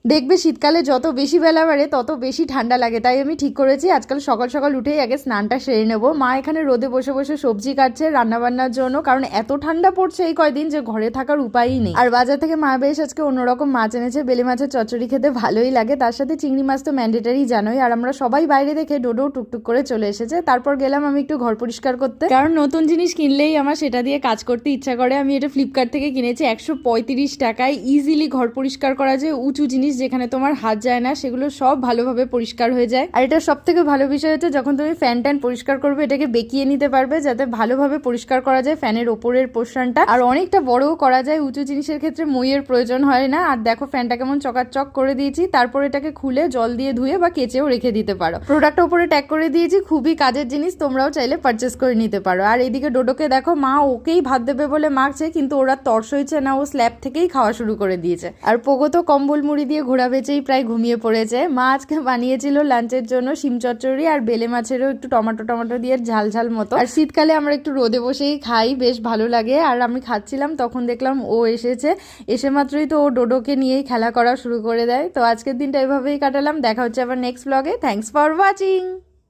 দেখবে শীতকালে যত বেশি বেলা বাড়ে তত বেশি ঠান্ডা লাগে, তাই আমি ঠিক করেছি আজকাল সকাল সকাল উঠেই আগে স্নানটা সেরে নেবো। মা এখানে রোদে বসে বসে সবজি কাটছে রান্নাবান্নার জন্য, কারণ এত ঠান্ডা পড়ছে এই কয়দিন যে ঘরে থাকার উপায়ই নেই। আর বাজার থেকে মা বেশ আজকে অন্যরকম মাছ এনেছে, বেলে মাছের চচ্চড়ি খেতে ভালোই লাগে, তার সাথে চিংড়ি মাছ তো ম্যান্ডেটারি জানোই। আর আমরা সবাই বাইরে দেখে ডোডো টুকটুক করে চলে এসেছে। তারপর গেলাম আমি একটু ঘর পরিষ্কার করতে, কারণ নতুন জিনিস কিনলেই আমার সেটা দিয়ে কাজ করতে ইচ্ছা করে। আমি এটা ফ্লিপকার্ট থেকে কিনেছি 135 টাকায়। ইজিলি ঘর পরিষ্কার করা যায়, উঁচু জিনিস যেখানে তোমার হাত যায় না সেগুলো সব ভালোভাবে পরিষ্কার হয়ে যায়। আর এটা সব থেকে ভালো বিষয় হচ্ছে যখন তুমি ফ্যান ট্যান পরিষ্কার করবে এটাকে বেঁকিয়ে নিতে পারবে যাতে ভালোভাবে পরিষ্কার করা যায় ফ্যানের ওপরের পোর্শনটা, আর অনেকটা বড়ও করা যায়। উঁচু জিনিসের ক্ষেত্রে মইয়ের প্রয়োজন হয় না। আর দেখো ফ্যানটা কেমন চকাচক করে দিয়েছি। তারপর এটাকে খুলে জল দিয়ে ধুয়ে বা কেচেও রেখে দিতে পারো। প্রোডাক্টটা উপরে ট্যাগ করে দিয়েছি, খুবই কাজের জিনিস, তোমরাও চাইলে পারচেস করে নিতে পারো। আর এইদিকে ডোডোকে দেখো মা ওকেই ভাত দেবে বলে মাখছে, কিন্তু ওরা তর্স হয়েছে না, ও স্ল্যাব থেকেই খাওয়া শুরু করে দিয়েছে। আর পোগো তো কম্বল মুড়ি দিয়ে ঘোরা বেচেই প্রায় ঘুমিয়ে পড়েছে। মা আজকে বানিয়েছিল লাঞ্চের জন্য শিম চচ্চড়ি আর বেলে মাছেরও একটু টমেটো দিয়ে ঝাল ঝাল মতো। আর শীতকালে আমরা একটু রোদে বসেই খাই, বেশ ভালো লাগে। আর আমি খাচ্ছিলাম তখন দেখলাম ও এসেছে, এসে মাত্রই তো ও ডোডোকে নিয়েই খেলা করা শুরু করে দেয়। তো আজকের দিনটা এভাবেই কাটালাম, দেখা হচ্ছে আবার নেক্সট ব্লগে। Thanks for watching.